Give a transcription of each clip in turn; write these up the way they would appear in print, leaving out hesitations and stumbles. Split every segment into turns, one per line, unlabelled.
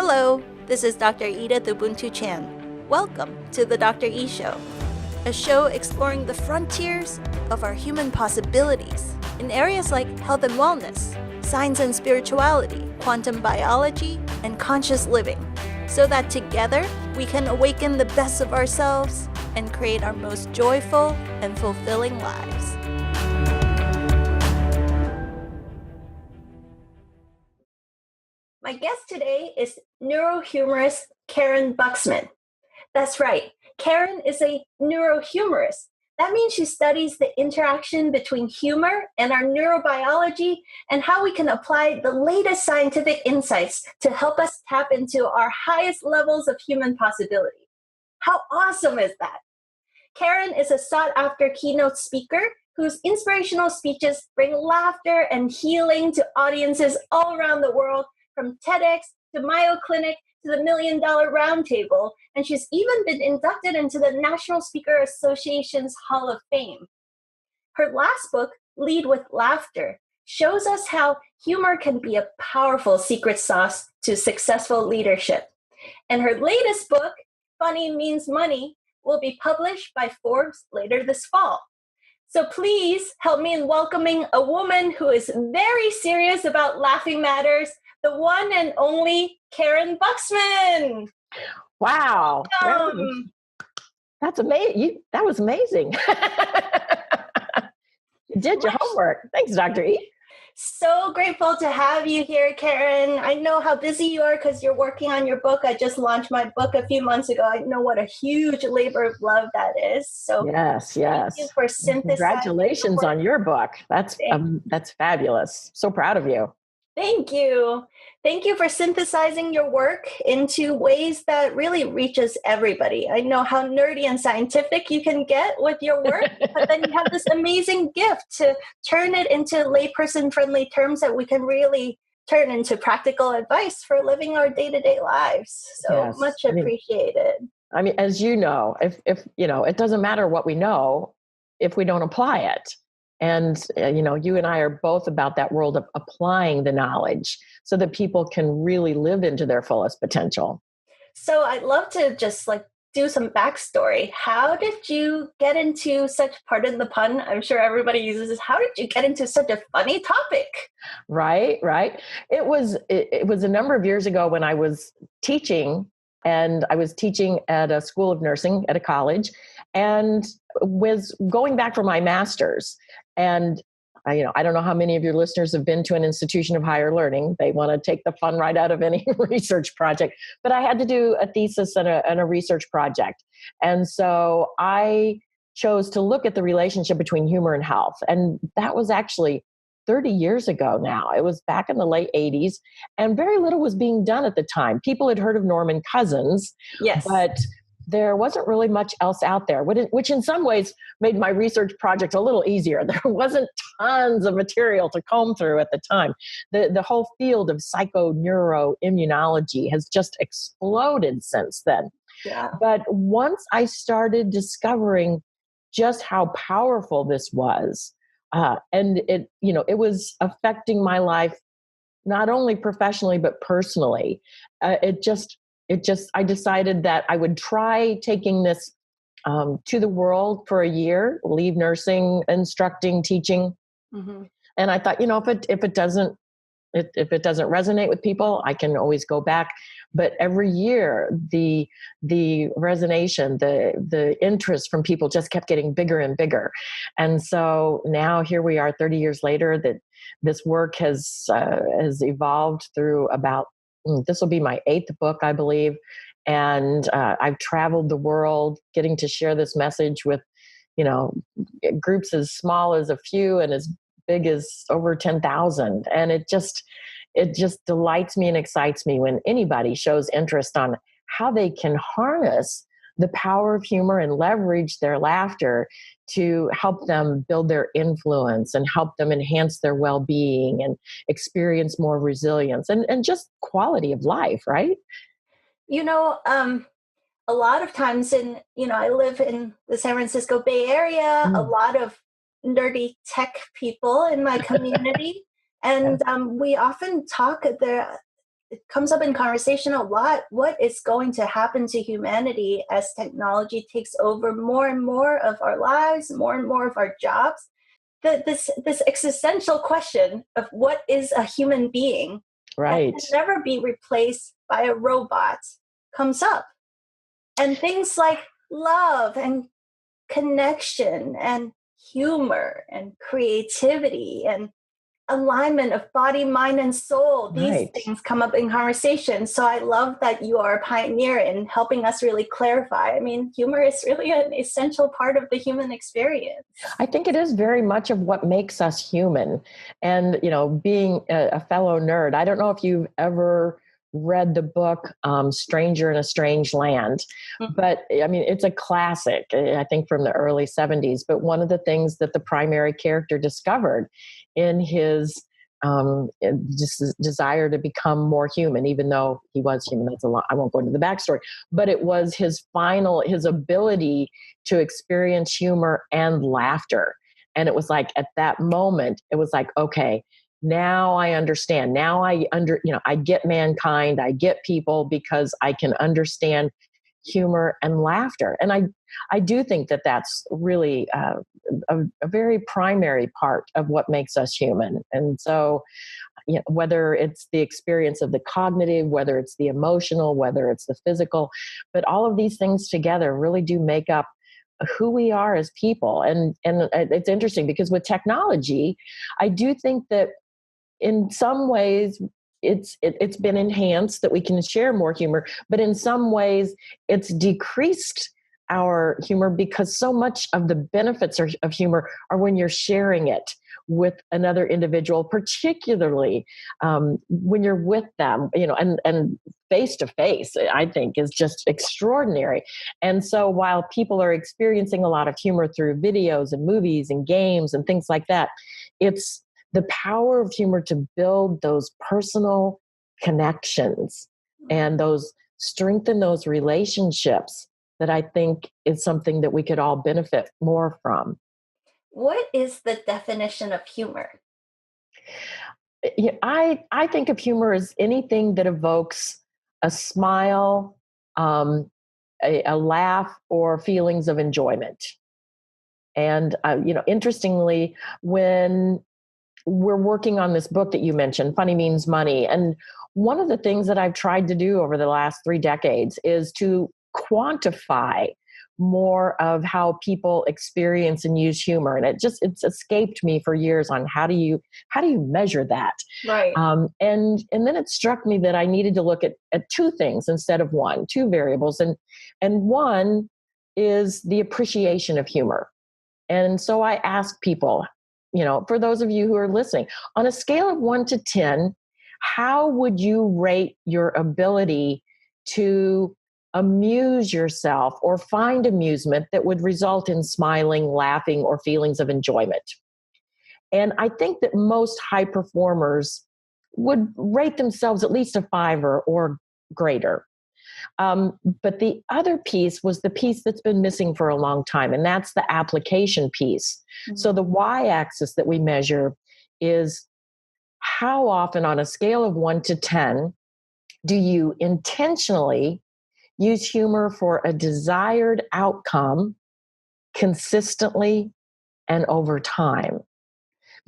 Hello, this is Dr. Edith Ubuntu Chan. Welcome to the Dr. E Show, a show exploring the frontiers of our human possibilities in areas like health and wellness, science and spirituality, quantum biology, and conscious living, so that together we can awaken the best of ourselves and create our most joyful and fulfilling lives. My guest today is neurohumorist Karyn Buxman. That's right, Karyn is a neurohumorist. That means she studies the interaction between humor and our neurobiology and how we can apply the latest scientific insights to help us tap into our highest levels of human possibility. How awesome is that? Karyn is a sought-after keynote speaker whose inspirational speeches bring laughter and healing to audiences all around the world, from TEDx to Mayo Clinic to the Million Dollar Roundtable, and she's even been inducted into the National Speaker Association's Hall of Fame. Her last book, Lead with Laughter, shows us how humor can be a powerful secret sauce to successful leadership. And her latest book, Funny Means Money, will be published by Forbes later this fall. So please help me in welcoming a woman who is very serious about laughing matters, the one and only Karyn Buxman.
Wow. That's amazing. That was amazing. You did your homework. Thanks, Dr. E.
So grateful to have you here, Karyn. I know how busy you are because you're working on your book. I just launched my book a few months ago. I know what a huge labor of love that is. So
yes.
Thank you for synthesizing.
Congratulations on your book. That's fabulous. So proud of you.
Thank you. Thank you for synthesizing your work into ways that really reaches everybody. I know how nerdy and scientific you can get with your work, but then you have this amazing gift to turn it into layperson-friendly terms that we can really turn into practical advice for living our day-to-day lives. So much appreciated.
I mean, as you know, if it doesn't matter what we know if we don't apply it. And, you and I are both about that world of applying the knowledge so that people can really live into their fullest potential.
So I'd love to just do some backstory. How did you get into such, pardon the pun, I'm sure everybody uses this, how did you get into such a funny topic?
Right. It was a number of years ago when I was teaching, and I was teaching at a school of nursing at a college, and was going back for my master's. And, I don't know how many of your listeners have been to an institution of higher learning. They want to take the fun right out of any research project. But I had to do a thesis and a research project. And so I chose to look at the relationship between humor and health. And that was actually 30 years ago now. It was back in the late 80s. And very little was being done at the time. People had heard of Norman Cousins.
Yes.
But there wasn't really much else out there, which in some ways made my research project a little easier. There wasn't tons of material to comb through at the time. The whole field of psychoneuroimmunology has just exploded since then.
Yeah.
But once I started discovering just how powerful this was, and it was affecting my life, not only professionally, but personally, I decided that I would try taking this to the world for a year, leave nursing, instructing, teaching. Mm-hmm. And I thought, if it doesn't resonate with people, I can always go back. But every year, the resonation, the interest from people just kept getting bigger and bigger. And so now here we are 30 years later, that this work has evolved through about, this will be my 8th book, I believe. And I've traveled the world getting to share this message with, groups as small as a few and as big as over 10,000. And it just delights me and excites me when anybody shows interest on how they can harness the power of humor and leverage their laughter to help them build their influence and help them enhance their well-being and experience more resilience and just quality of life, right?
A lot of times I live in the San Francisco Bay Area, a lot of nerdy tech people in my community. And we often talk there. it comes up in conversation a lot. What is going to happen to humanity as technology takes over more and more of our lives, more and more of our jobs? This existential question of what is a human being that
Right.
can never be replaced by a robot comes up. And things like love and connection and humor and creativity and alignment of body, mind, and soul. These
Right.
things come up in conversation. So I love that you are a pioneer in helping us really clarify. I mean, humor is really an essential part of the human experience.
I think it is very much of what makes us human. And, being a fellow nerd, I don't know if you've ever read the book Stranger in a Strange Land, but I mean, it's a classic, I think from the early 70s. But one of the things that the primary character discovered in his desire to become more human, even though he was human, that's a lot, I won't go into the backstory, but it was his ability to experience humor and laughter. And it was like, at that moment, it was like, okay, now I understand. Now I get mankind, I get people, because I can understand humor and laughter. And I do think that that's really a very primary part of what makes us human. And so, whether it's the experience of the cognitive, whether it's the emotional, whether it's the physical, but all of these things together really do make up who we are as people. And it's interesting because with technology, I do think that in some ways it's been enhanced that we can share more humor, but in some ways it's decreased our humor, because so much of the benefits of humor are when you're sharing it with another individual, particularly when you're with them, and face to face, I think is just extraordinary. And so while people are experiencing a lot of humor through videos and movies and games and things like that, it's the power of humor to build those personal connections and strengthen those relationships that I think is something that we could all benefit more from.
What is the definition of humor?
I think of humor as anything that evokes a smile, a laugh, or feelings of enjoyment. And interestingly, when we're working on this book that you mentioned, Funny Means Money, and one of the things that I've tried to do over the last 3 decades is to quantify more of how people experience and use humor. And it's escaped me for years on how do you measure that?
Right.
And then it struck me that I needed to look at 2 things instead of 1, 2 variables. And one is the appreciation of humor. And so I ask people, for those of you who are listening, on a scale of 1 to 10, how would you rate your ability to amuse yourself or find amusement that would result in smiling, laughing, or feelings of enjoyment? And I think that most high performers would rate themselves at least a 5 or greater. But the other piece was the piece that's been missing for a long time, and that's the application piece. Mm-hmm. So the y-axis that we measure is how often on a scale of 1 to 10 do you intentionally use humor for a desired outcome consistently and over time.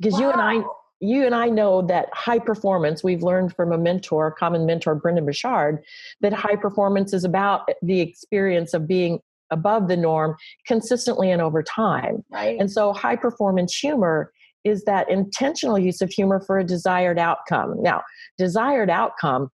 Because
wow.
you and I know that high performance, we've learned from a common mentor, Brendan Burchard, that high performance is about the experience of being above the norm consistently and over time.
Right.
And so high performance humor is that intentional use of humor for a desired outcome. Now, desired outcome,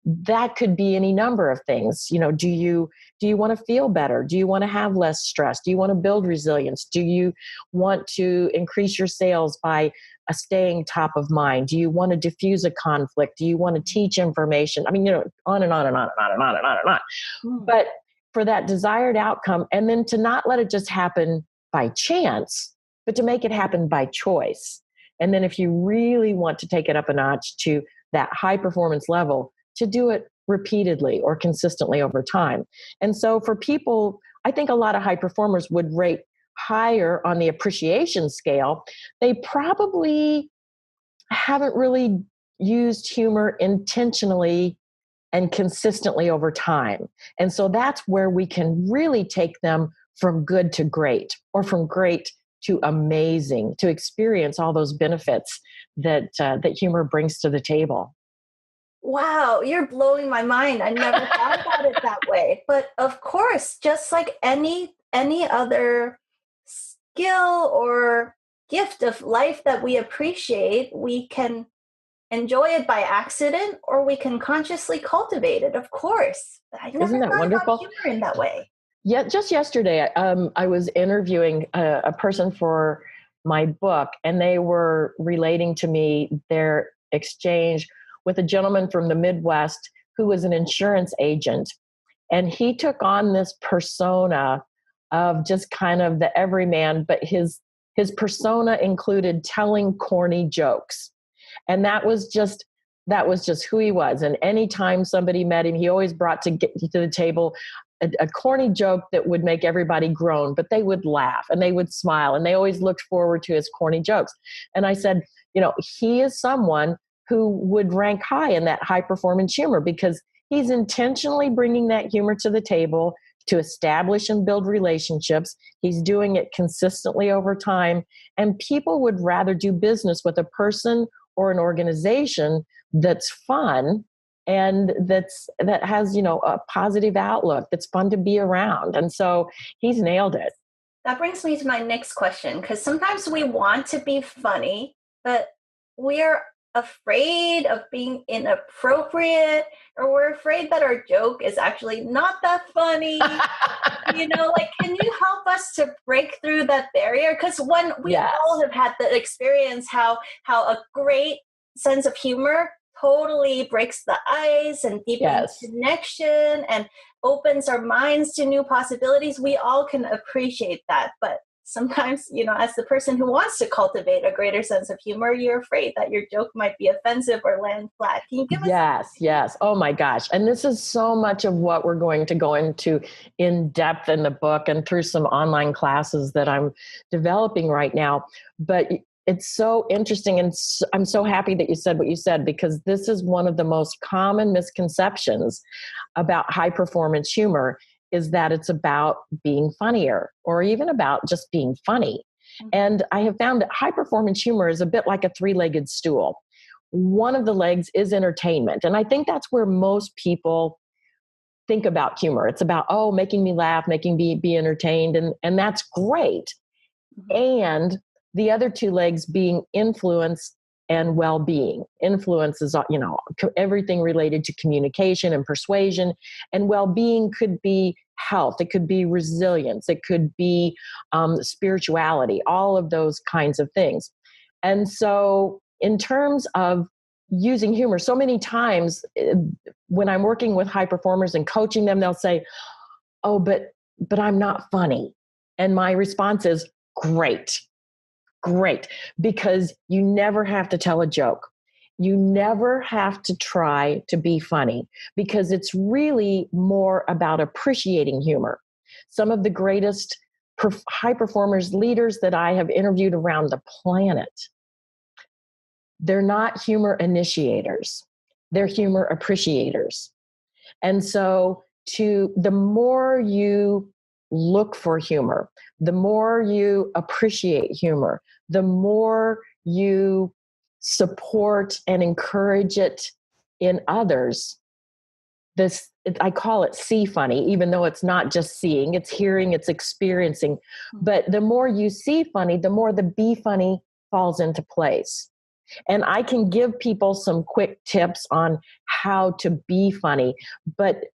that could be any number of things. Do you want to feel better? Do you want to have less stress? Do you want to build resilience? Do you want to increase your sales by staying top of mind? Do you want to diffuse a conflict? Do you want to teach information? I mean, on and on and on and on and on and on and on. But for that desired outcome, and then to not let it just happen by chance, but to make it happen by choice. And then if you really want to take it up a notch to that high performance level, to do it repeatedly or consistently over time. And so for people, I think a lot of high performers would rate higher on the appreciation scale. They probably haven't really used humor intentionally and consistently over time. And so that's where we can really take them from good to great, or from great to amazing, to experience all those benefits that humor brings to the table.
Wow, you're blowing my mind. I never thought about it that way. But of course, just like any other skill or gift of life that we appreciate, we can enjoy it by accident or we can consciously cultivate it. Of course. I never
Isn't that
thought about
wonderful?
humor in that way.
Yeah, just yesterday, I was interviewing a person for my book, and they were relating to me their exchange with a gentleman from the Midwest who was an insurance agent. And he took on this persona of just kind of the everyman, but his persona included telling corny jokes. And that was just who he was. And anytime somebody met him, he always brought to the table a corny joke that would make everybody groan, but they would laugh and they would smile, and they always looked forward to his corny jokes. And I said, he is someone who would rank high in that high performance humor, because he's intentionally bringing that humor to the table to establish and build relationships. He's doing it consistently over time, and people would rather do business with a person or an organization that's fun and that has, a positive outlook, that's fun to be around. And so he's nailed it.
That brings me to my next question, because sometimes we want to be funny, but we're afraid of being inappropriate, or we're afraid that our joke is actually not that funny. Can you help us to break through that barrier? Because when we all have had the experience how a great sense of humor totally breaks the ice and deepens connection and opens our minds to new possibilities. We all can appreciate that. But sometimes, as the person who wants to cultivate a greater sense of humor, you're afraid that your joke might be offensive or land flat. Can you give us?
Yes. Oh my gosh. And this is so much of what we're going to go into in depth in the book and through some online classes that I'm developing right now. But it's so interesting, and I'm so happy that you said what you said, because this is one of the most common misconceptions about high performance humor, is that it's about being funnier or even about just being funny. Mm-hmm. And I have found that high performance humor is a bit like a three-legged stool. One of the legs is entertainment. And I think that's where most people think about humor. It's about, making me laugh, making me be entertained. And that's great. Mm-hmm. And the other two legs being influence and well-being. Influence is, everything related to communication and persuasion, and well-being could be health. It could be resilience. It could be spirituality, all of those kinds of things. And so in terms of using humor, so many times when I'm working with high performers and coaching them, they'll say, but I'm not funny. And my response is, Great, because you never have to tell a joke. You never have to try to be funny, because it's really more about appreciating humor. Some of the greatest high performers, leaders that I have interviewed around the planet, they're not humor initiators. They're humor appreciators. And so the more you look for humor, the more you appreciate humor, the more you support and encourage it in others. I call it see funny, even though it's not just seeing, it's hearing, it's experiencing. But the more you see funny, the more the be funny falls into place. And I can give people some quick tips on how to be funny, but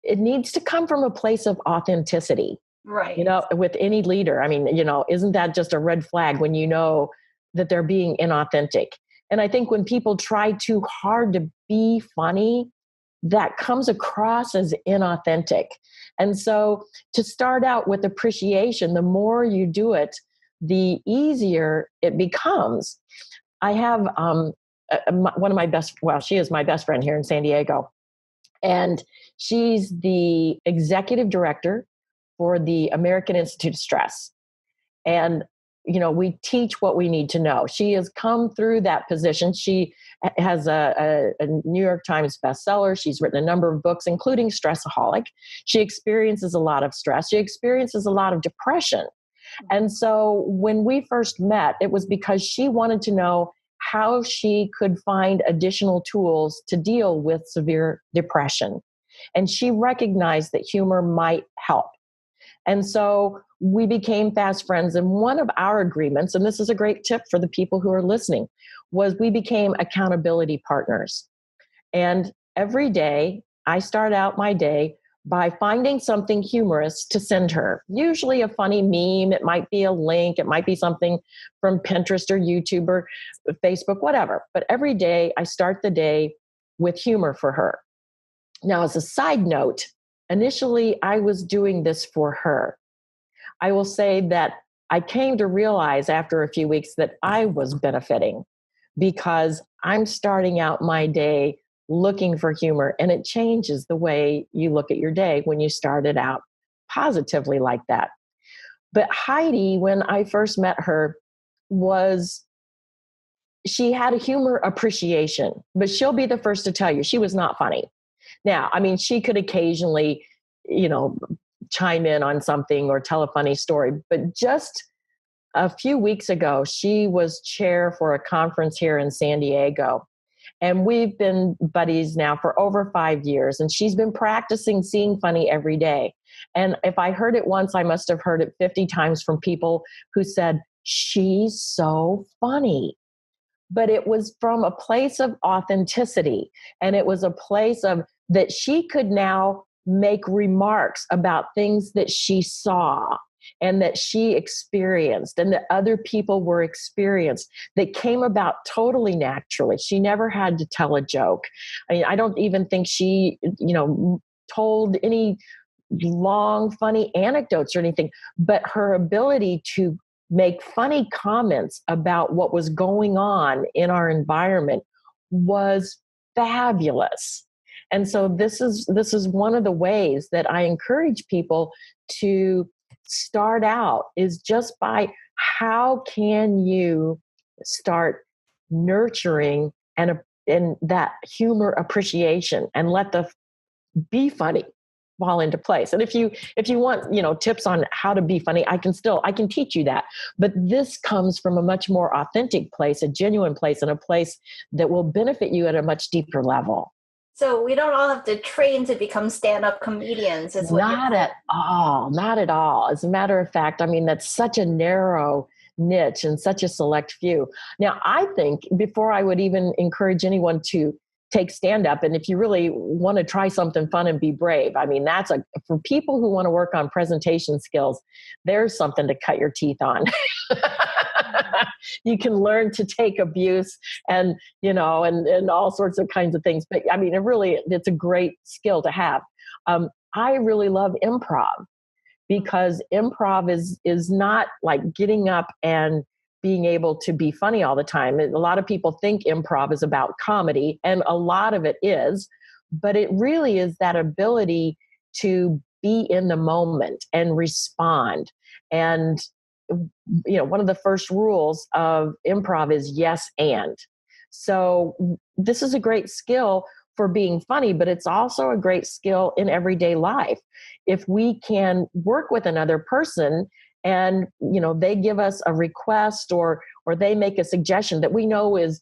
it needs to come from a place of authenticity.
Right.
With any leader. I mean, isn't that just a red flag when you know that they're being inauthentic? And I think when people try too hard to be funny, that comes across as inauthentic. And so to start out with appreciation, the more you do it, the easier it becomes. I have one of my she is my best friend here in San Diego. And she's the executive director for the American Institute of Stress. And, we teach what we need to know. She has come through that position. She has a New York Times bestseller. She's written a number of books, including Stressaholic. She experiences a lot of stress. She experiences a lot of depression. And so when we first met, it was because she wanted to know how she could find additional tools to deal with severe depression. And she recognized that humor might help. And so we became fast friends. And one of our agreements, and this is a great tip for the people who are listening, was we became accountability partners. And every day I start out my day by finding something humorous to send her. Usually a funny meme. It might be a link. It might be something from Pinterest or YouTube or Facebook, whatever. But every day I start the day with humor for her. Now, as a side note, initially I was doing this for her. I will say that I came to realize after a few weeks that I was benefiting because I'm starting out my day looking for humor, and it changes the way you look at your day when you start it out positively like that. But Heidi, when I first met her, she had a humor appreciation, but she'll be the first to tell you she was not funny. Now, I mean, she could occasionally, chime in on something or tell a funny story, but just a few weeks ago, she was chair for a conference here in San Diego. And we've been buddies now for over 5 years. And she's been practicing seeing funny every day. And if I heard it once, I must have heard it 50 times from people who said, she's so funny. But it was from a place of authenticity. And it was a place of that she could now make remarks about things that she saw and that she experienced and that other people were experienced that came about totally naturally. She never had to tell a joke. I mean, I don't even think she, told any long, funny anecdotes or anything, but her ability to make funny comments about what was going on in our environment was fabulous. And so this is one of the ways that I encourage people to start out is just by how can you start nurturing and that humor appreciation and let the be funny fall into place. And if you want, tips on how to be funny, I can teach you that. But this comes from a much more authentic place, a genuine place, and a place that will benefit you at a much deeper level.
So we don't all have to train to become stand-up comedians.
Not at all. As a matter of fact, I mean, that's such a narrow niche and such a select few. Now, I think before I would even encourage anyone to take stand-up, and if you really want to try something fun and be brave, I mean, for people who want to work on presentation skills, there's something to cut your teeth on. You can learn to take abuse and all sorts of kinds of things. But I mean, it's a great skill to have. I really love improv because improv is not like getting up and being able to be funny all the time. A lot of people think improv is about comedy, and a lot of it is, but it really is that ability to be in the moment and respond. And one of the first rules of improv is yes and. So this is a great skill for being funny, but it's also a great skill in everyday life. If we can work with another person and they give us a request or they make a suggestion that we know is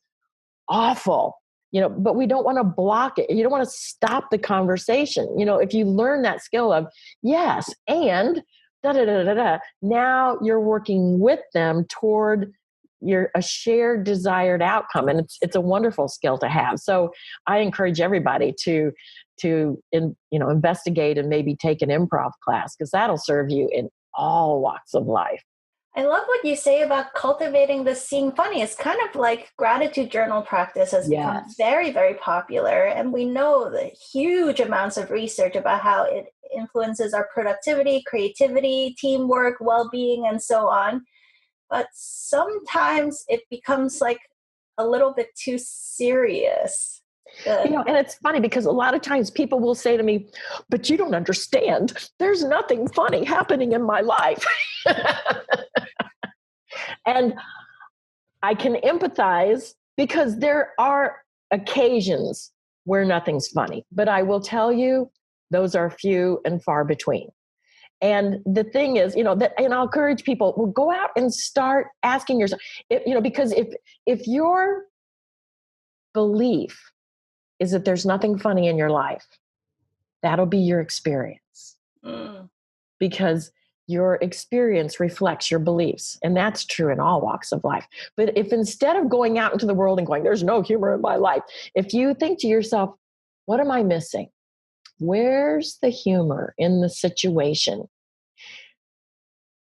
awful, but we don't want to block it. You don't want to stop the conversation. If you learn that skill of yes and now you're working with them toward a shared desired outcome. And it's a wonderful skill to have. So I encourage everybody to investigate and maybe take an improv class, because that'll serve you in all walks of life.
I love what you say about cultivating the seeing funny. It's kind of like gratitude journal practice has become very, very popular. And we know the huge amounts of research about how it influences our productivity, creativity, teamwork, well-being, and so on. But sometimes it becomes like a little bit too serious.
And it's funny because a lot of times people will say to me, but you don't understand. There's nothing funny happening in my life. And I can empathize because there are occasions where nothing's funny, but I will tell you, those are few and far between. And the thing is, that, and I'll encourage people, well, go out and start asking yourself, because if your belief is that there's nothing funny in your life, that'll be your experience. Because your experience reflects your beliefs. And that's true in all walks of life. But if instead of going out into the world and going, there's no humor in my life, if you think to yourself, what am I missing? Where's the humor in the situation?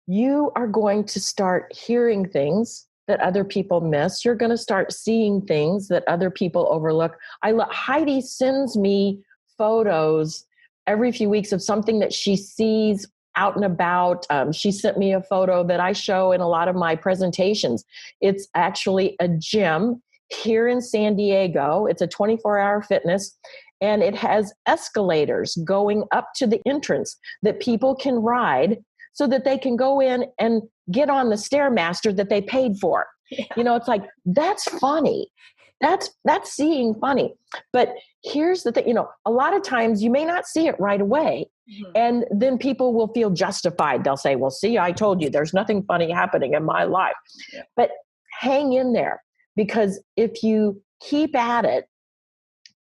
You are going to start hearing things that other people miss. You're going to start seeing things that other people overlook. Heidi sends me photos every few weeks of something that she sees out and about. She sent me a photo that I show in a lot of my presentations. It's actually a gym here in San Diego. It's a 24-hour fitness, and it has escalators going up to the entrance that people can ride so that they can go in and get on the Stairmaster that they paid for. Yeah. It's like, that's funny. That's seeing funny. But here's the thing, a lot of times you may not see it right away. Mm-hmm. And then people will feel justified. They'll say, well, see, I told you there's nothing funny happening in my life. Yeah. But hang in there, because if you keep at it,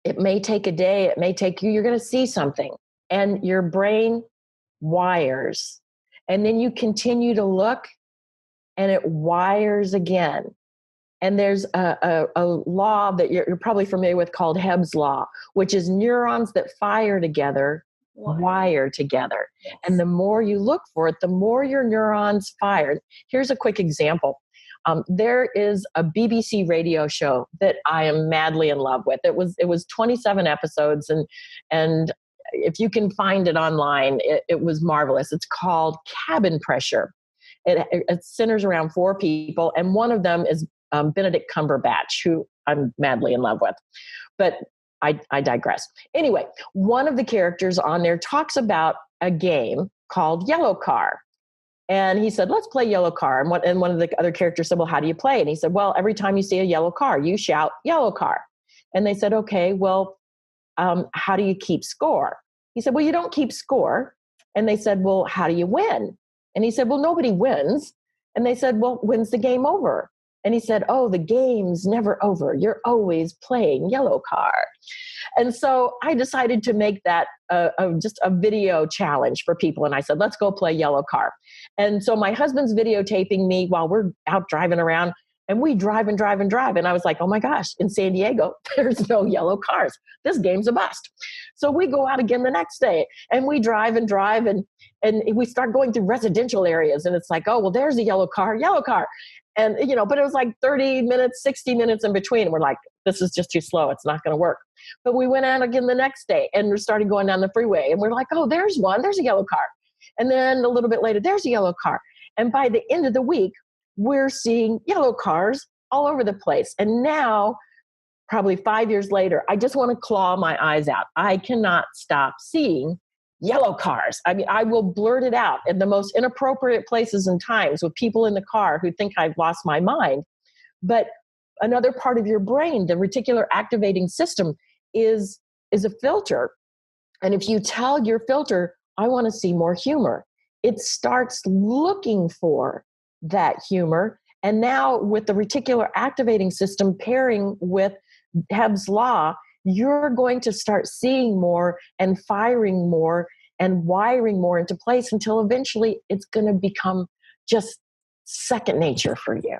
it may take a day, it may take you're going to see something, and your brain wires. And then you continue to look, and it wires again. And there's a law that you're probably familiar with called Hebbs Law, which is neurons that fire together, wire together. Yes. And the more you look for it, the more your neurons fire. Here's a quick example. There is a BBC radio show that I am madly in love with. It was 27 episodes, and if you can find it online, it was marvelous. It's called Cabin Pressure. It centers around 4 people, and one of them is Benedict Cumberbatch, who I'm madly in love with. But I digress. Anyway, one of the characters on there talks about a game called Yellow Car. And he said, let's play Yellow Car. And one of the other characters said, well, how do you play? And he said, well, every time you see a yellow car, you shout Yellow Car. And they said, okay, well, how do you keep score? He said, well, you don't keep score. And they said, well, how do you win? And he said, well, nobody wins. And they said, well, when's the game over? And he said, oh, the game's never over. You're always playing Yellow Car. And so I decided to make that just a video challenge for people. And I said, let's go play Yellow Car. And so my husband's videotaping me while we're out driving around. And we drive and drive and drive. And I was like, oh my gosh, in San Diego, there's no yellow cars. This game's a bust. So we go out again the next day, and we drive and drive, and we start going through residential areas. And it's like, oh, well, there's a yellow car. And, but it was like 30 minutes, 60 minutes in between. And we're like, this is just too slow. It's not going to work. But we went out again the next day, and we started going down the freeway. And we're like, oh, there's one. There's a yellow car. And then a little bit later, there's a yellow car. And by the end of the week, we're seeing yellow cars all over the place. And now, probably 5 years later, I just want to claw my eyes out. I cannot stop seeing yellow cars. I mean, I will blurt it out in the most inappropriate places and times with people in the car who think I've lost my mind. But another part of your brain, the reticular activating system, is a filter. And if you tell your filter, I want to see more humor, it starts looking for that humor. And now with the reticular activating system pairing with Hebbs Law, you're going to start seeing more and firing more and wiring more into place until eventually it's going to become just second nature for you.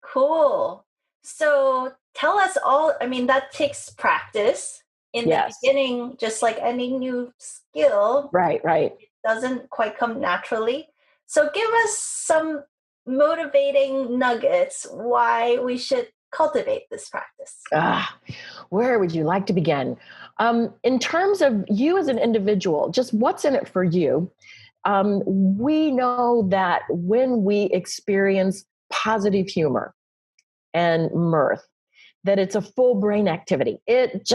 Cool. So tell us all, that takes practice in the beginning, just like any new skill.
Right.
It doesn't quite come naturally. So give us some motivating nuggets why we should cultivate this practice.
Where would you like to begin? In terms of you as an individual, just what's in it for you? We know that when we experience positive humor and mirth, that it's a full brain activity. It's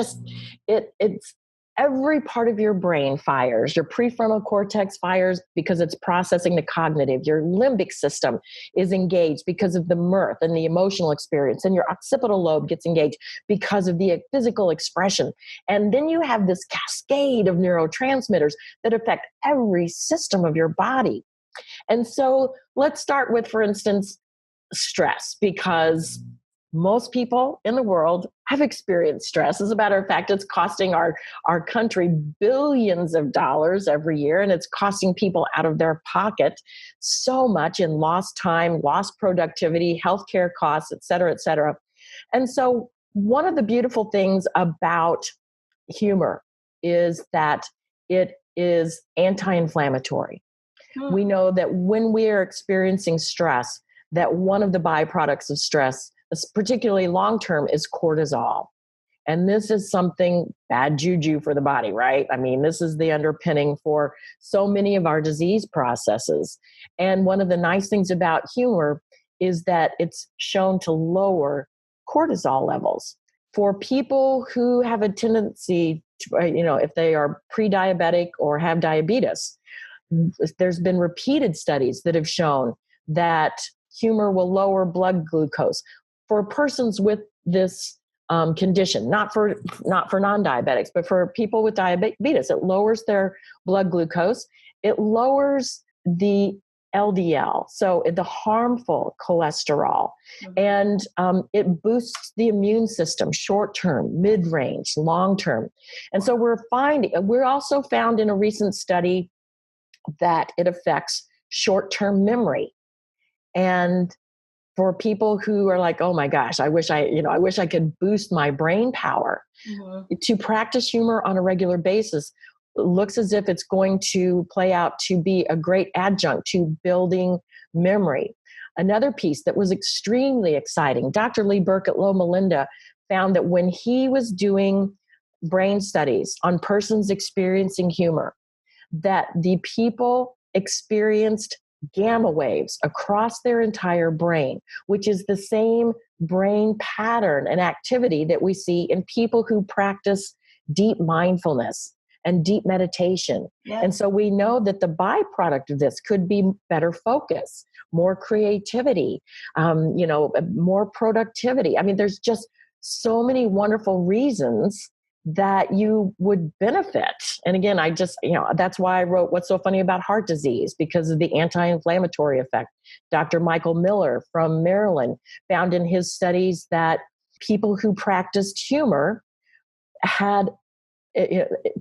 every part of your brain fires. Your prefrontal cortex fires because it's processing the cognitive. Your limbic system is engaged because of the mirth and the emotional experience. And your occipital lobe gets engaged because of the physical expression. And then you have this cascade of neurotransmitters that affect every system of your body. And so let's start with, for instance, stress, because most people in the world have experienced stress. As a matter of fact, it's costing our country billions of dollars every year, and it's costing people out of their pocket so much in lost time, lost productivity, healthcare costs, et cetera, et cetera. And so one of the beautiful things about humor is that it is anti-inflammatory. We know that when we are experiencing stress, that one of the byproducts of stress, particularly long-term, is cortisol. And this is something bad juju for the body, right? I mean, this is the underpinning for so many of our disease processes. And one of the nice things about humor is that it's shown to lower cortisol levels. For people who have a tendency to, if they are pre-diabetic or have diabetes, there's been repeated studies that have shown that humor will lower blood glucose. For persons with this condition, not for non-diabetics, but for people with diabetes, it lowers their blood glucose. It lowers the LDL, so the harmful cholesterol, and it boosts the immune system, short-term, mid-range, long-term. And so we're also found in a recent study that it affects short-term memory. And for people who are like, oh my gosh, I wish I could boost my brain power, to practice humor on a regular basis looks as if it's going to play out to be a great adjunct to building memory. Another piece that was extremely exciting, Dr. Lee Burke at Loma Linda found that when he was doing brain studies on persons experiencing humor, that the people experienced gamma waves across their entire brain, which is the same brain pattern and activity that we see in people who practice deep mindfulness and deep meditation. Yes. And so we know that the byproduct of this could be better focus, more creativity, more productivity. I mean, there's just so many wonderful reasons that you would benefit. And again, that's why I wrote What's So Funny About Heart Disease, because of the anti-inflammatory effect. Dr. Michael Miller from Maryland found in his studies that people who practiced humor had,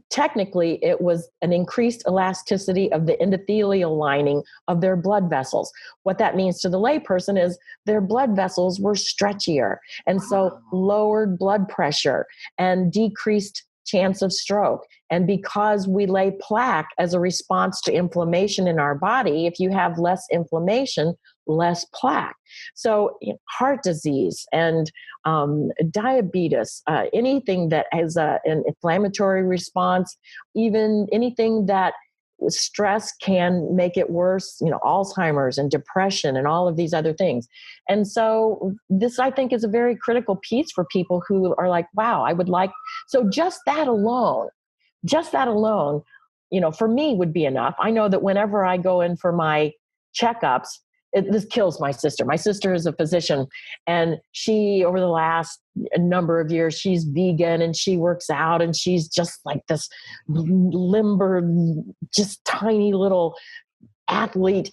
technically, it was an increased elasticity of the endothelial lining of their blood vessels. What that means to the layperson is their blood vessels were stretchier, and so lowered blood pressure and decreased chance of stroke. And because we lay plaque as a response to inflammation in our body, if you have less inflammation, less plaque. So heart disease and diabetes, anything that has an inflammatory response, even anything that stress can make it worse, Alzheimer's and depression and all of these other things. And so this, I think, is a very critical piece for people who are like, wow, I would like, so just that alone, for me would be enough. I know that whenever I go in for my checkups, this kills my sister. My sister is a physician, and she, over the last number of years, she's vegan and she works out, and she's just like this limber, just tiny little athlete.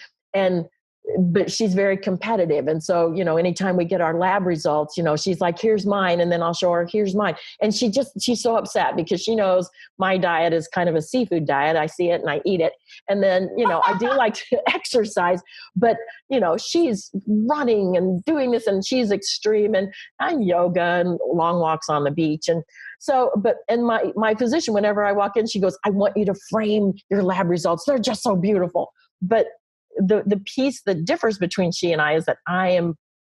But she's very competitive. And so, anytime we get our lab results, she's like, here's mine. And then I'll show her, here's mine. And she's so upset because she knows my diet is kind of a seafood diet. I see it and I eat it. And then, I do like to exercise, but, she's running and doing this, and she's extreme, and yoga and long walks on the beach. And so, and my physician, whenever I walk in, she goes, I want you to frame your lab results. They're just so beautiful. But the piece that differs between she and I is that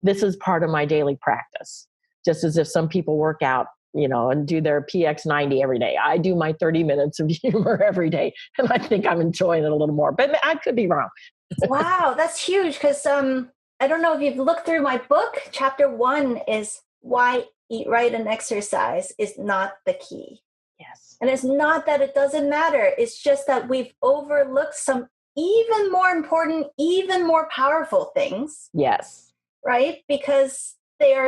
this is part of my daily practice. Just as if some people work out, and do their PX90 every day. I do my 30 minutes of humor every day, and I think I'm enjoying it a little more, but I could be wrong.
Wow, that's huge. Because I don't know if you've looked through my book. Chapter 1 is why eat right and exercise is not the key. And it's not that it doesn't matter. It's just that we've overlooked some even more important, even more powerful things.
Yes.
Right? Because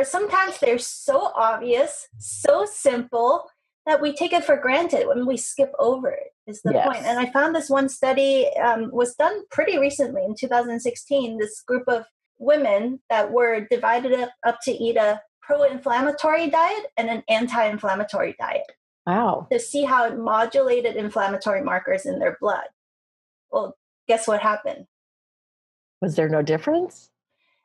sometimes they're so obvious, so simple that we take it for granted when we skip over it, is the point. And I found this one study was done pretty recently in 2016. This group of women that were divided up to eat a pro-inflammatory diet and an anti-inflammatory diet.
Wow.
To see how it modulated inflammatory markers in their blood. Well, guess what happened?
Was there no difference?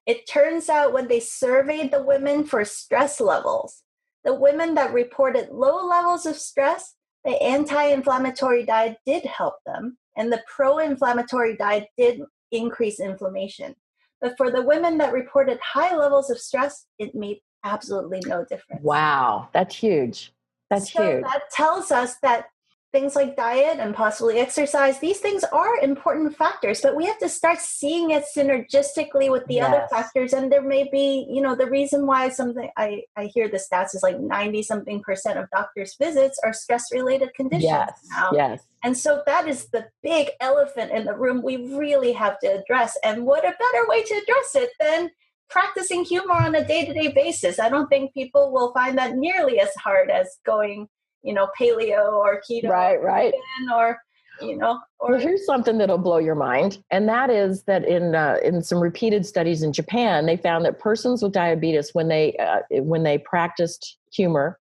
It turns out when they surveyed the women for stress levels, the women that reported low levels of stress, the anti-inflammatory diet did help them, and the pro-inflammatory diet did increase inflammation. But for the women that reported high levels of stress, it made absolutely no difference.
Wow, that's huge. That's huge.
That tells us that things like diet and possibly exercise, these things are important factors, but we have to start seeing it synergistically with the other factors. And there may be, the reason why I hear the stats is like 90-something% of doctors' visits are stress-related conditions now.
Yes.
And so that is the big elephant in the room we really have to address. And what a better way to address it than practicing humor on a day-to-day basis. I don't think people will find that nearly as hard as going paleo or keto,
right,
or
Well, here's something that'll blow your mind, and that is that in some repeated studies in Japan, they found that persons with diabetes, when they practiced humor,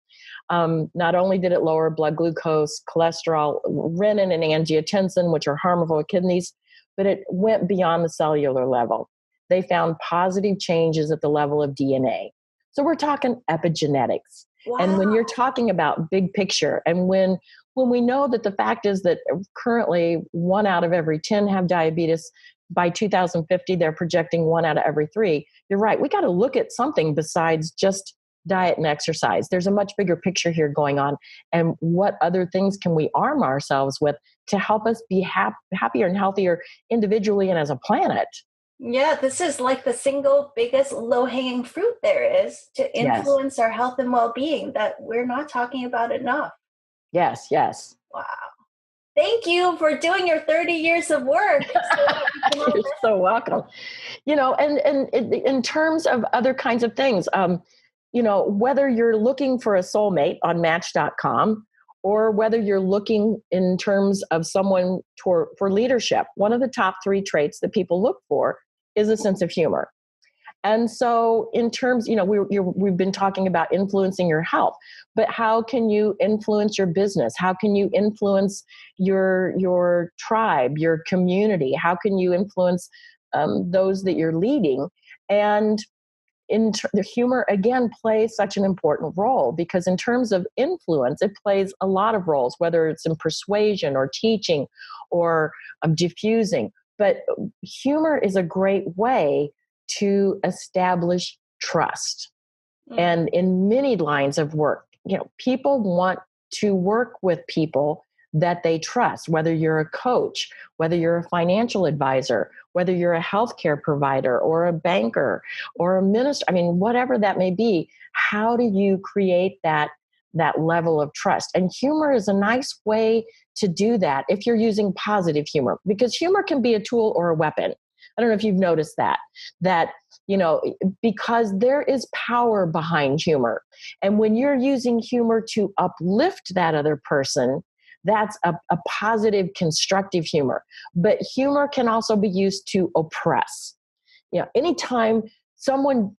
not only did it lower blood glucose, cholesterol, renin, and angiotensin, which are harmful to kidneys, but it went beyond the cellular level. They found positive changes at the level of DNA. So we're talking epigenetics. Wow. And when you're talking about big picture, and when we know that the fact is that currently 1 out of every 10 have diabetes, by 2050, they're projecting 1 out of every 3. You're right. We got to look at something besides just diet and exercise. There's a much bigger picture here going on. And what other things can we arm ourselves with to help us be happier and healthier individually and as a planet?
Yeah, this is like the single biggest low-hanging fruit there is to influence our health and well-being that we're not talking about enough.
Yes.
Wow. Thank you for doing your 30 years of work.
You're so welcome. And in terms of other kinds of things, whether you're looking for a soulmate on Match.com or whether you're looking in terms of someone for leadership, one of the top 3 traits that people look for is a sense of humor. And so in terms, we've been talking about influencing your health, but how can you influence your business? How can you influence your tribe, your community? How can you influence those that you're leading? And the humor, again, plays such an important role, because in terms of influence, it plays a lot of roles, whether it's in persuasion or teaching or diffusing. But humor is a great way to establish trust. And in many lines of work, people want to work with people that they trust, whether you're a coach, whether you're a financial advisor, whether you're a healthcare provider or a banker or a minister. I mean, whatever that may be, how do you create that level of trust? And humor is a nice way to do that if you're using positive humor, because humor can be a tool or a weapon. I don't know if you've noticed that, because there is power behind humor. And when you're using humor to uplift that other person, that's a positive, constructive humor. But humor can also be used to oppress. Anytime someone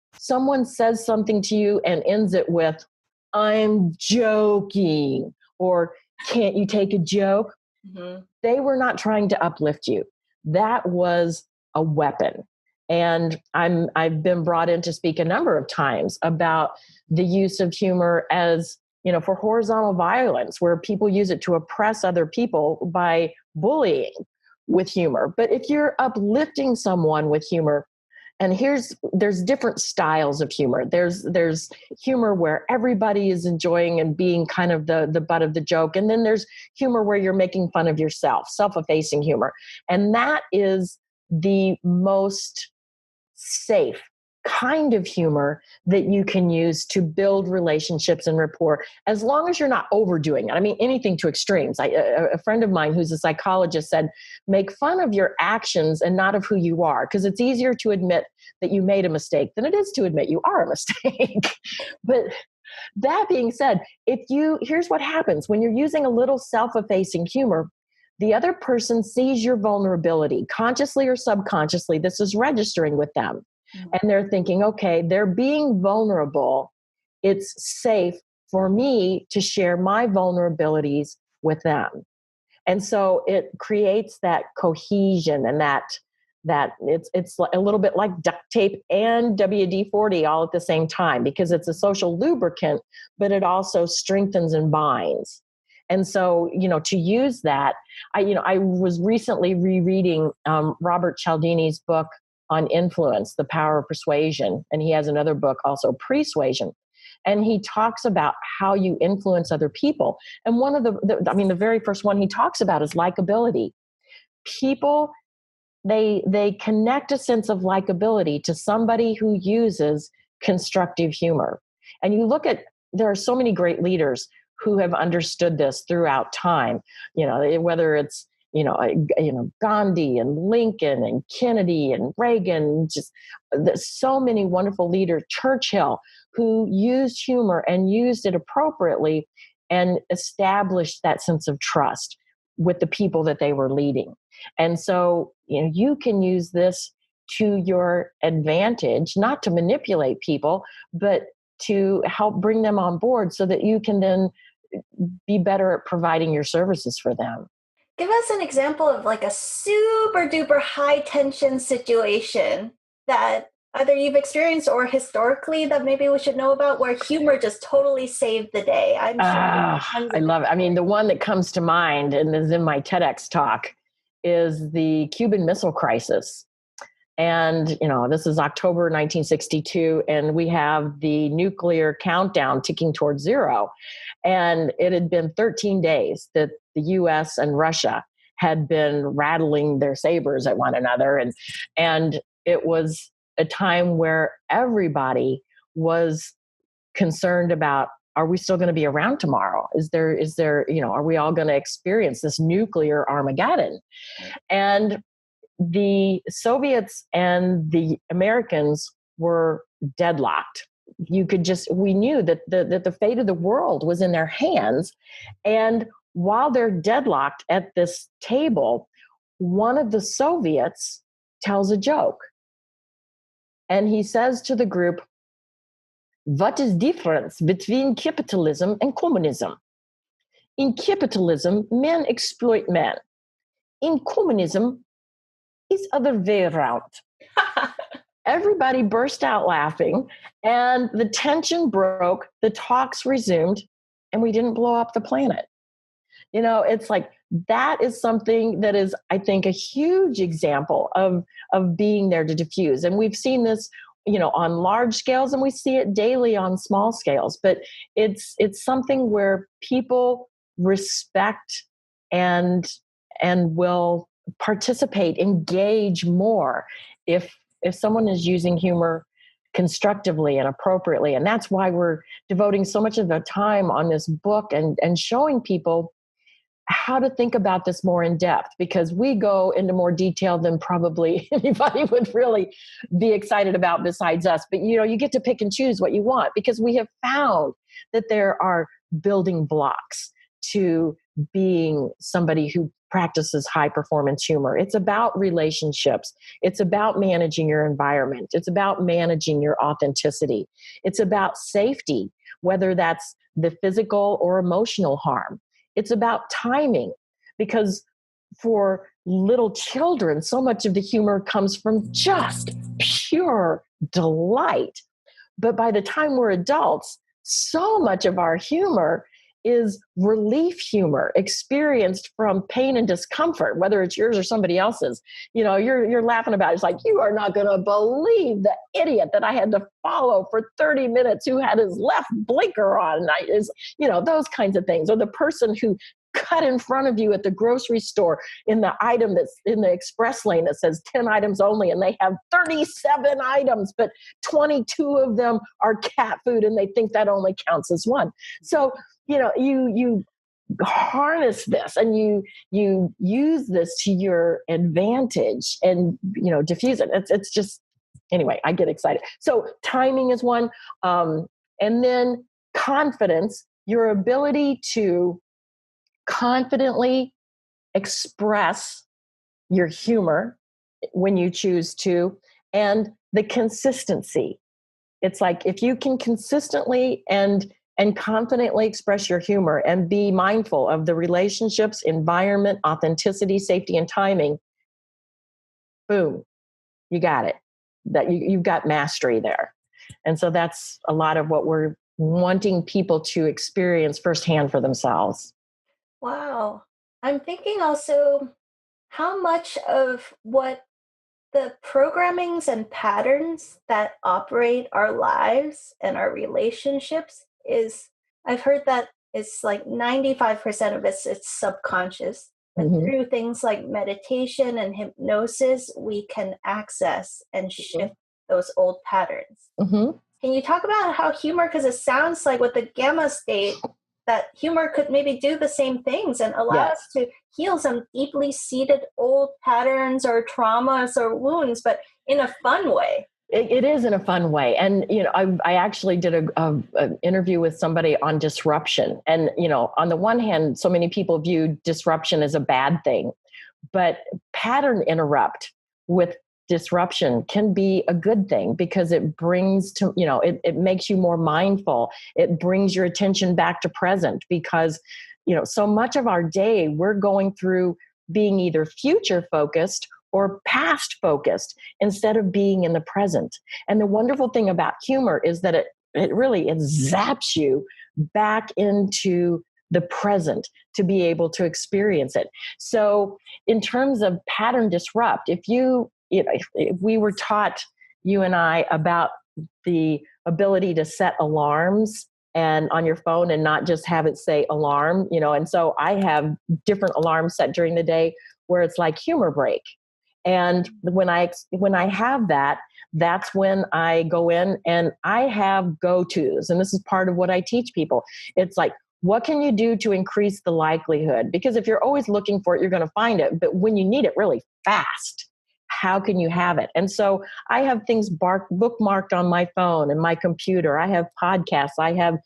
says something to you and ends it with, "I'm joking," or "Can't you take a joke?" Mm-hmm. They were not trying to uplift you. That was a weapon. And I've been brought in to speak a number of times about the use of humor as, for horizontal violence, where people use it to oppress other people by bullying with humor. But if you're uplifting someone with humor, and there's different styles of humor. There's humor where everybody is enjoying and being kind of the butt of the joke. And then there's humor where you're making fun of yourself, self-effacing humor. And that is the most safe kind of humor that you can use to build relationships and rapport, as long as you're not overdoing it. I mean, anything to extremes. A friend of mine who's a psychologist said, make fun of your actions and not of who you are, because it's easier to admit that you made a mistake than it is to admit you are a mistake. But that being said, here's what happens when you're using a little self-effacing humor. The other person sees your vulnerability, consciously or subconsciously. This is registering with them. And they're thinking, okay, they're being vulnerable. It's safe for me to share my vulnerabilities with them. And so it creates that cohesion, and that it's a little bit like duct tape and WD-40 all at the same time, because it's a social lubricant, but it also strengthens and binds. And so, to use that, I was recently rereading Robert Cialdini's book on influence, The Power of Persuasion. And he has another book also, Persuasion. And he talks about how you influence other people. And one of the very first one he talks about is likability. People, they connect a sense of likability to somebody who uses constructive humor. And you look at, there are so many great leaders who have understood this throughout time, whether it's, Gandhi and Lincoln and Kennedy and Reagan, just so many wonderful leaders, Churchill, who used humor and used it appropriately and established that sense of trust with the people that they were leading. And so, you can use this to your advantage, not to manipulate people, but to help bring them on board so that you can then be better at providing your services for them.
Give us an example of like a super duper high tension situation that either you've experienced or historically that maybe we should know about, where humor just totally saved the day. I'm sure.
I love it. I mean, the one that comes to mind and is in my TEDx talk is the Cuban Missile Crisis. And, this is October 1962, and we have the nuclear countdown ticking towards zero. And it had been 13 days that the US and Russia had been rattling their sabers at one another. And it was a time where everybody was concerned about, are we still going to be around tomorrow? Is there, are we all going to experience this nuclear Armageddon? And the Soviets and the Americans were deadlocked. We knew that the fate of the world was in their hands. And while they're deadlocked at this table, one of the Soviets tells a joke. And he says to the group, "What is difference between capitalism and communism? In capitalism, men exploit men. In communism, it's other way around." Everybody burst out laughing, and the tension broke, the talks resumed, and we didn't blow up the planet. It's like, that is something that is, I think, a huge example of being there to diffuse. And we've seen this, on large scales, and we see it daily on small scales, but it's something where people respect and will participate, engage more if someone is using humor constructively and appropriately. And that's why we're devoting so much of the time on this book and showing people how to think about this more in depth, because we go into more detail than probably anybody would really be excited about besides us. But, you get to pick and choose what you want, because we have found that there are building blocks to being somebody who practices high performance humor. It's about relationships. It's about managing your environment. It's about managing your authenticity. It's about safety, whether that's the physical or emotional harm. It's about timing, because for little children, so much of the humor comes from just pure delight. But by the time we're adults, so much of our humor is relief humor experienced from pain and discomfort, whether it's yours or somebody else's. You're laughing about it. It's like, you are not going to believe the idiot that I had to follow for 30 minutes who had his left blinker on. Those kinds of things. Or the person who cut in front of you at the grocery store in the item that's in the express lane that says 10 items only, and they have 37 items, but 22 of them are cat food, and they think that only counts as one. So, you harness this and you use this to your advantage and, diffuse it. It's just, anyway, I get excited. So timing is one. And then confidence, your ability to confidently express your humor when you choose to, and the consistency. It's like, if you can consistently and confidently express your humor and be mindful of the relationships, environment, authenticity, safety, and timing, boom, you got it. That you've got mastery there. And so that's a lot of what we're wanting people to experience firsthand for themselves.
Wow. I'm thinking also how much of what the programmings and patterns that operate our lives and our relationships is, I've heard that it's like 95% of it's subconscious. And through things like meditation and hypnosis, we can access and shift those old patterns. Can you talk about how humor, because it sounds like with the gamma state, that humor could maybe do the same things and allow us to heal some deeply seated old patterns or traumas or wounds, but in a fun way.
It is in a fun way. And, I actually did an interview with somebody on disruption. And, on the one hand, so many people view disruption as a bad thing, but pattern interrupt with disruption can be a good thing, because it brings to, it makes you more mindful. It brings your attention back to present, because, so much of our day we're going through being either future focused or past focused instead of being in the present. And the wonderful thing about humor is that it zaps you back into the present to be able to experience it. So in terms of pattern disrupt, if we were taught, you and I, about the ability to set alarms and on your phone and not just have it say alarm, and so I have different alarms set during the day where it's like humor break. And when I have that, that's when I go in and I have go-tos. And this is part of what I teach people. It's like, what can you do to increase the likelihood? Because if you're always looking for it, you're going to find it. But when you need it really fast, how can you have it? And so I have things bookmarked on my phone and my computer. I have podcasts. I have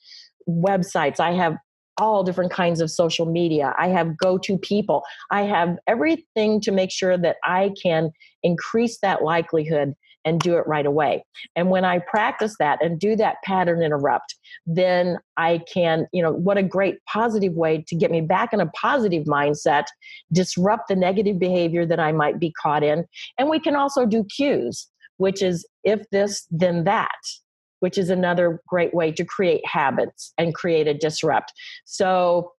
websites. I have all different kinds of social media. I have go-to people. I have everything to make sure that I can increase that likelihood and do it right away. And when I practice that and do that pattern interrupt, then I can, what a great positive way to get me back in a positive mindset, disrupt the negative behavior that I might be caught in. And we can also do cues, which is if this, then that, which is another great way to create habits and create a disrupt. So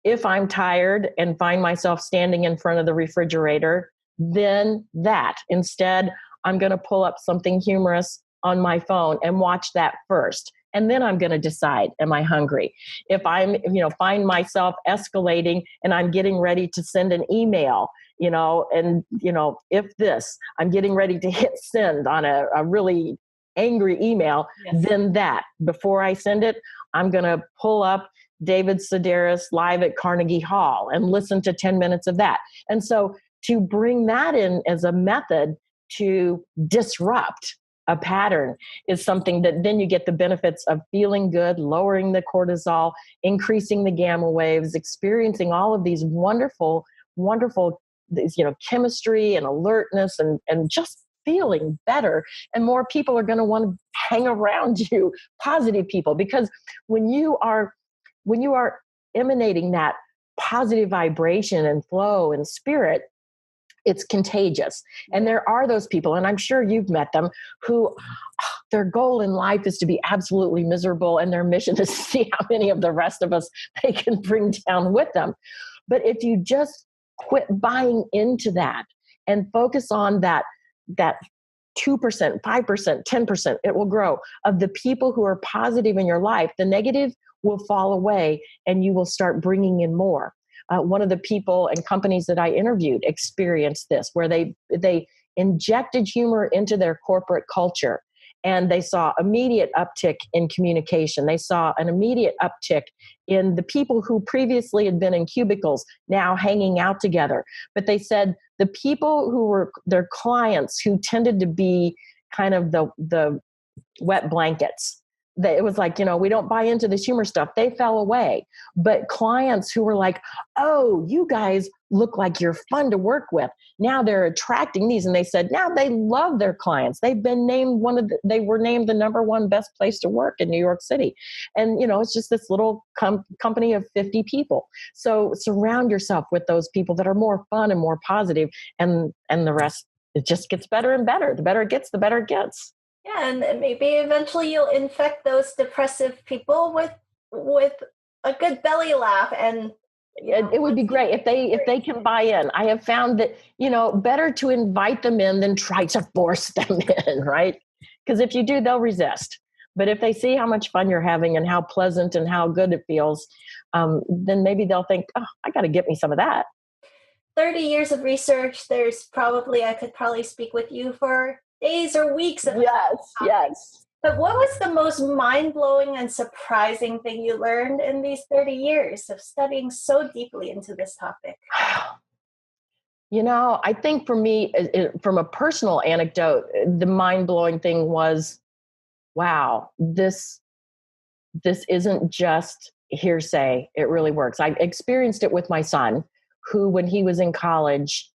if I'm tired and find myself standing in front of the refrigerator, then that. Instead, I'm going to pull up something humorous on my phone and watch that first. And then I'm going to decide, am I hungry? If I'm, find myself escalating and I'm getting ready to send an email, if this, I'm getting ready to hit send on a really angry email, then that. Before I send it, I'm going to pull up David Sedaris live at Carnegie Hall and listen to 10 minutes of that. And so to bring that in as a method to disrupt a pattern is something that then you get the benefits of feeling good, lowering the cortisol, increasing the gamma waves, experiencing all of these wonderful, chemistry and alertness and just feeling better. And more people are going to want to hang around you, positive people, because when you are emanating that positive vibration and flow and spirit, it's contagious. And there are those people, and I'm sure you've met them, who their goal in life is to be absolutely miserable, and their mission is to see how many of the rest of us they can bring down with them. But if you just quit buying into that and focus on that 2%, 5%, 10%, it will grow. Of the people who are positive in your life, the negative will fall away and you will start bringing in more. One of the people and companies that I interviewed experienced this, where they injected humor into their corporate culture. And they saw immediate uptick in communication. They saw an immediate uptick in the people who previously had been in cubicles now hanging out together. But they said the people who were their clients, who tended to be kind of the wet blankets, it was like, we don't buy into this humor stuff, they fell away. But clients who were like, oh, you guys look like you're fun to work with, now they're attracting these. And they said now they love their clients. They've been named they were named the #1 best place to work in New York City. And it's just this little company of 50 people. So surround yourself with those people that are more fun and more positive, and the rest, it just gets better and better. The better it gets, the better it gets.
Yeah, and maybe eventually you'll infect those depressive people with a good belly laugh, and
it would be great if they can buy in. I have found that better to invite them in than try to force them in, right? Because if you do, they'll resist. But if they see how much fun you're having and how pleasant and how good it feels, then maybe they'll think, oh, I got to get me some of that.
30 years of research. I could probably speak with you for days or weeks.
Yes.
But what was the most mind-blowing and surprising thing you learned in these 30 years of studying so deeply into this topic?
I think for me, from a personal anecdote, the mind-blowing thing was, wow, this isn't just hearsay. It really works. I experienced it with my son, who, when he was in college,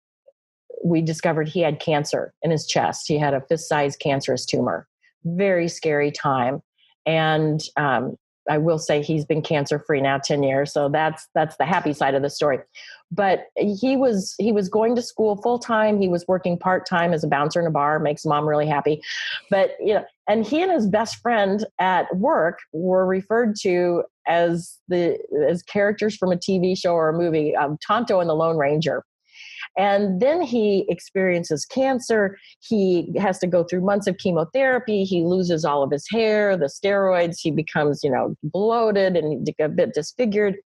we discovered he had cancer in his chest. He had a fist-sized cancerous tumor. Very scary time. And I will say he's been cancer-free now 10 years. So that's the happy side of the story. But he was going to school full-time. He was working part-time as a bouncer in a bar, makes mom really happy. But, and he and his best friend at work were referred to as characters from a TV show or a movie, Tonto and the Lone Ranger. And then he experiences cancer. He has to go through months of chemotherapy. He loses all of his hair, the steroids. He becomes, bloated and a bit disfigured.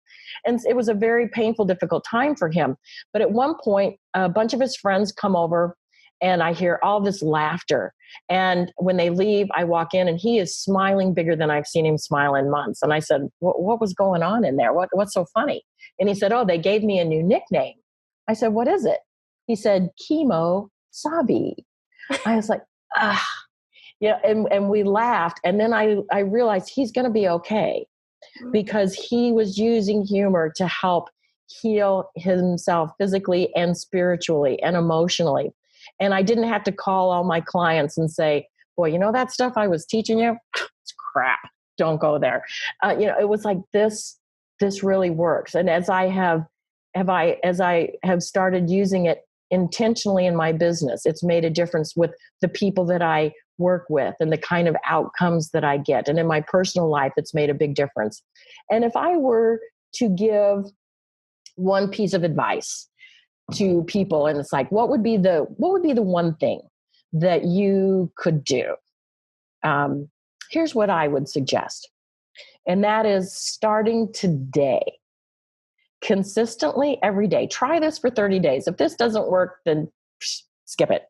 And it was a very painful, difficult time for him. But at one point, a bunch of his friends come over, and I hear all this laughter. And when they leave, I walk in, and he is smiling bigger than I've seen him smile in months. And I said, what was going on in there? What's so funny? And he said, oh, they gave me a new nickname. I said, what is it? He said, Chemo Sabi. I was like, and we laughed. And then I realized he's going to be okay, because he was using humor to help heal himself physically and spiritually and emotionally. And I didn't have to call all my clients and say, boy, that stuff I was teaching you, it's crap. Don't go there. It was like, this really works. And as I have started using it intentionally in my business, it's made a difference with the people that I work with and the kind of outcomes that I get. And in my personal life, it's made a big difference. And if I were to give one piece of advice to people, and it's like, what would be the one thing that you could do? Here's what I would suggest. And that is starting today. Consistently every day. Try this for 30 days. If this doesn't work, then skip it.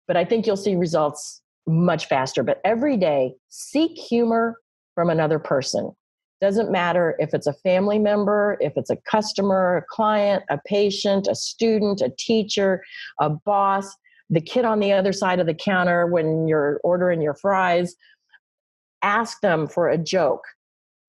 But I think you'll see results much faster. But every day, seek humor from another person. Doesn't matter if it's a family member, if it's a customer, a client, a patient, a student, a teacher, a boss, the kid on the other side of the counter when you're ordering your fries. Ask them for a joke,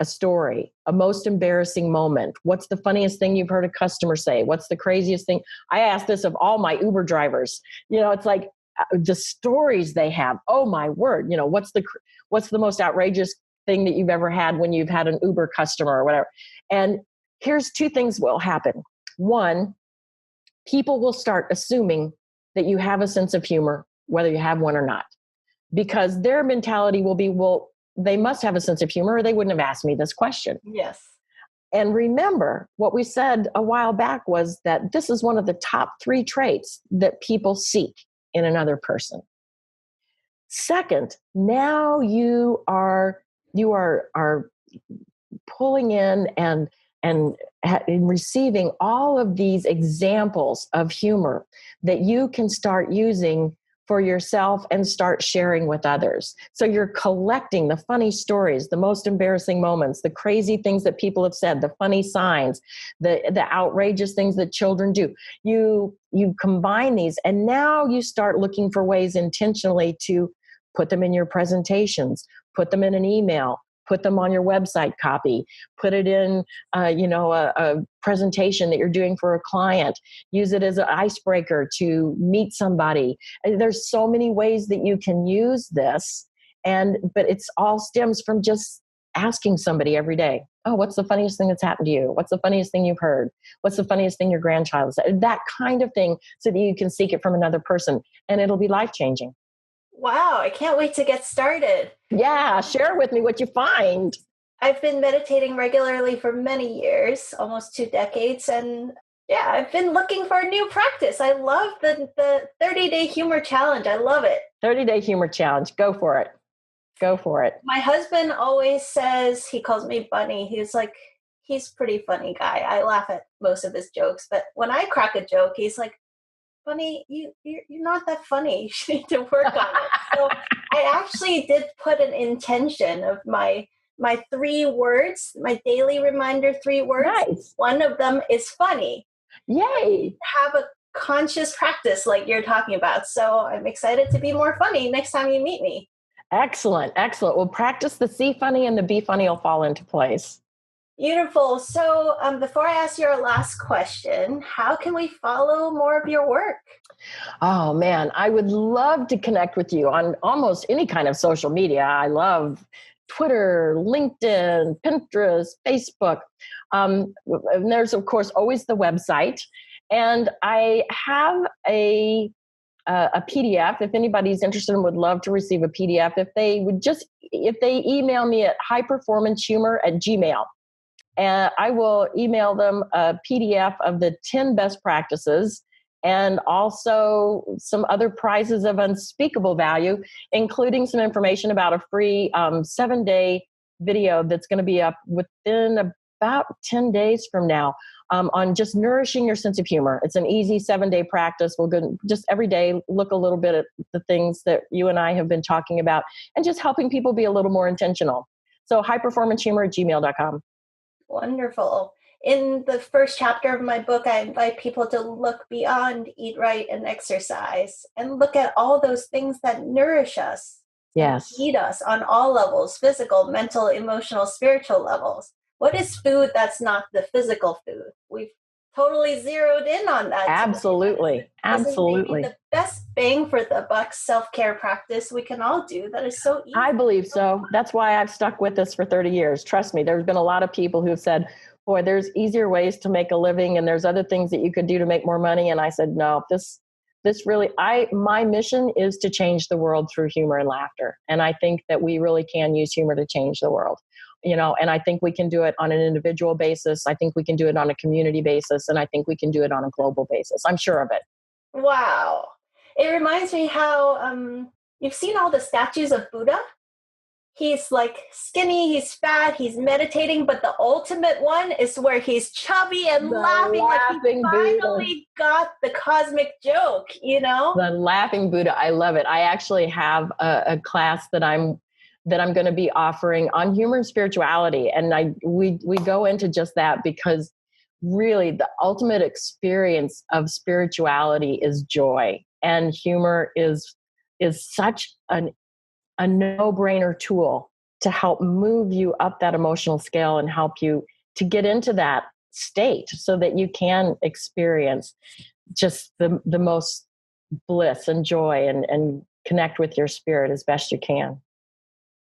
a story, a most embarrassing moment. What's the funniest thing you've heard a customer say? What's the craziest thing? I ask this of all my Uber drivers. It's like the stories they have. Oh my word. What's the most outrageous thing that you've ever had when you've had an Uber customer or whatever? And here's two things will happen. One, people will start assuming that you have a sense of humor, whether you have one or not, because their mentality will be, well, they must have a sense of humor or they wouldn't have asked me this question.
Yes.
And remember, what we said a while back was that this is one of the top 3 traits that people seek in another person. Second, now you are pulling in and and in receiving all of these examples of humor that you can start using for yourself and start sharing with others. So you're collecting the funny stories, the most embarrassing moments, the crazy things that people have said, the funny signs, the outrageous things that children do. You combine these, and now you start looking for ways intentionally to put them in your presentations, put them in an email, put them on your website copy, put it in, a presentation that you're doing for a client. Use it as an icebreaker to meet somebody. And there's so many ways that you can use this, but it's all stems from just asking somebody every day, oh, what's the funniest thing that's happened to you? What's the funniest thing you've heard? What's the funniest thing your grandchild said? That kind of thing, so that you can seek it from another person, and it'll be life-changing.
Wow, I can't wait to get started.
Yeah, share with me what you find.
I've been meditating regularly for many years, almost 2 decades, and yeah, I've been looking for a new practice. I love the 30-day humor challenge. I love it.
30-day humor challenge. Go for it. Go for it.
My husband always says, he calls me Bunny. He's like, he's a pretty funny guy. I laugh at most of his jokes, but when I crack a joke, he's like, Bunny, you're not that funny. You need to work on it. So I actually did put an intention of my 3 words, my daily reminder 3 words.
Nice.
One of them is funny.
Yay.
Have a conscious practice like you're talking about. So I'm excited to be more funny next time you meet me.
Excellent. Excellent. Well, practice the C funny, and the B funny will fall into place.
Beautiful. So before I ask your last question, how can we follow more of your work?
Oh, man, I would love to connect with you on almost any kind of social media. I love Twitter, LinkedIn, Pinterest, Facebook. And there's, of course, always the website. And I have a PDF. If anybody's interested and would love to receive a PDF, if they email me at highperformancehumor@gmail.com. And I will email them a PDF of the 10 best practices, and also some other prizes of unspeakable value, including some information about a free 7-day video that's going to be up within about 10 days from now, on just nourishing your sense of humor. It's an easy 7-day practice. We'll go just every day, look a little bit at the things that you and I have been talking about, and just helping people be a little more intentional. So highperformancehumor@gmail.com.
Wonderful. In the first chapter of my book, I invite people to look beyond eat right and exercise and look at all those things that nourish us.
Yes.
Feed us on all levels, physical, mental, emotional, spiritual levels. What is food that's not the physical food? We've totally zeroed in on that.
Absolutely. Absolutely.
The best bang for the buck self-care practice we can all do that is so easy.
I believe so. That's why I've stuck with this for 30 years. Trust me, there's been a lot of people who've said, boy, there's easier ways to make a living, and there's other things that you could do to make more money. And I said, no, this really, my mission is to change the world through humor and laughter. And I think that we really can use humor to change the world. And I think we can do it on an individual basis. I think we can do it on a community basis. And I think we can do it on a global basis. I'm sure of it.
Wow. It reminds me how you've seen all the statues of Buddha. He's like skinny, he's fat, he's meditating, but the ultimate one is where he's chubby and laughing like he finally got the cosmic joke, The
laughing Buddha. I love it. I actually have a class that I'm going to be offering on humor and spirituality. And we go into just that, because really the ultimate experience of spirituality is joy, and humor is such a no-brainer tool to help move you up that emotional scale and help you to get into that state so that you can experience just the most bliss and joy and connect with your spirit as best you can.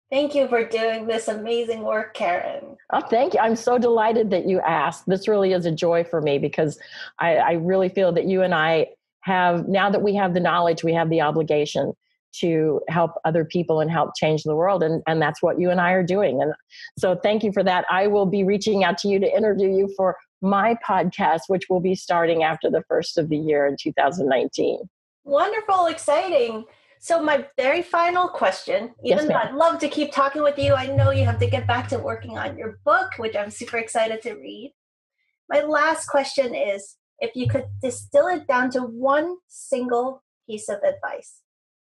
Thank you for doing this amazing work, Karyn.
Oh, thank you. I'm so delighted that you asked. This really is a joy for me, because I really feel that you and I have, now that we have the knowledge, we have the obligation to help other people and help change the world. And that's what you and I are doing. And so thank you for that. I will be reaching out to you to interview you for my podcast, which will be starting after the first of the year in 2019.
Wonderful, exciting. So my very final question, even though I'd love to keep talking with you, I know you have to get back to working on your book, which I'm super excited to read. My last question is, if you could distill it down to one single piece of advice,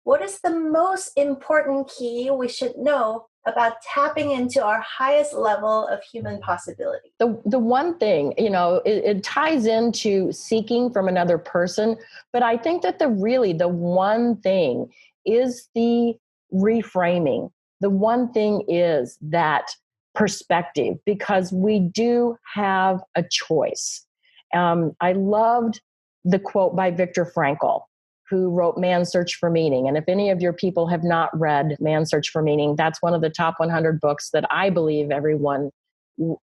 what is the most important key we should know about tapping into our highest level of human possibility?
The one thing, it ties into seeking from another person, but I think that the one thing is the reframing. The one thing is that perspective, because we do have a choice. I loved the quote by Viktor Frankl, who wrote Man's Search for Meaning. And if any of your people have not read Man's Search for Meaning, that's one of the top 100 books that I believe everyone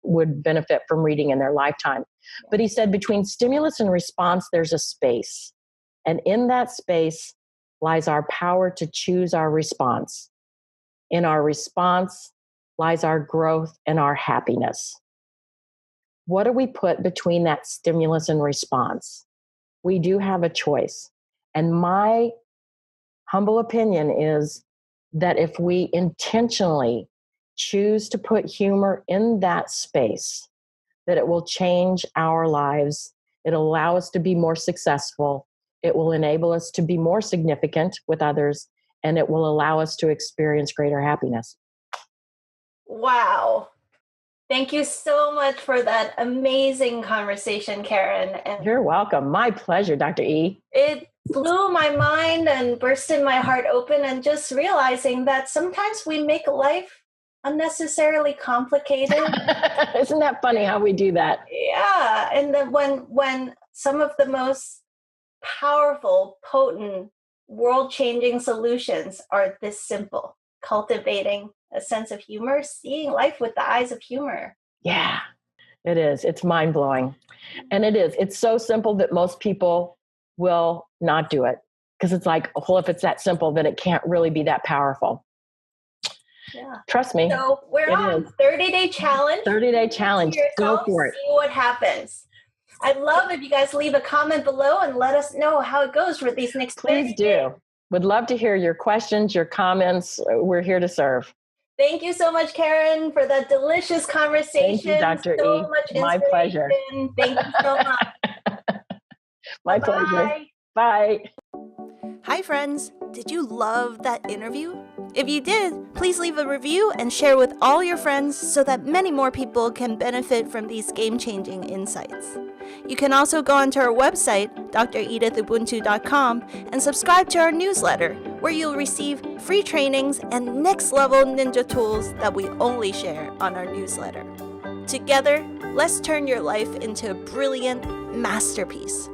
would benefit from reading in their lifetime. But he said, between stimulus and response, there's a space. And in that space lies our power to choose our response. In our response lies our growth and our happiness. What do we put between that stimulus and response? We do have a choice. And my humble opinion is that if we intentionally choose to put humor in that space, that it will change our lives. It'll allow us to be more successful. It will enable us to be more significant with others, and it will allow us to experience greater happiness.
Wow. Thank you so much for that amazing conversation, Karyn.
And you're welcome. My pleasure, Dr. E.
It blew my mind and bursted my heart open, and just realizing that sometimes we make life unnecessarily complicated.
Isn't that funny how we do that?
Yeah. And then when some of the most powerful, potent, world-changing solutions are this simple: cultivating a sense of humor, seeing life with the eyes of humor.
Yeah, it is. It's mind-blowing. And it is. It's so simple that most people will not do it, because it's like, well, if it's that simple, then it can't really be that powerful.
Yeah.
Trust me.
So we're on 30-day challenge.
30-day challenge. Go for it.
See what happens. I'd love if you guys leave a comment below and let us know how it goes for these next 30 days.
Please do. Would love to hear your questions, your comments. We're here to serve.
Thank you so much, Karyn, for that delicious conversation.
Thank you, Dr.
So
E.
much
My pleasure.
Thank you so much.
My
Bye-bye.
pleasure. Bye.
Hi, friends. Did you love that interview? If you did, please leave a review and share with all your friends so that many more people can benefit from these game-changing insights. You can also go onto our website, dredithubuntu.com, and subscribe to our newsletter, where you'll receive free trainings and next-level ninja tools that we only share on our newsletter. Together, let's turn your life into a brilliant masterpiece.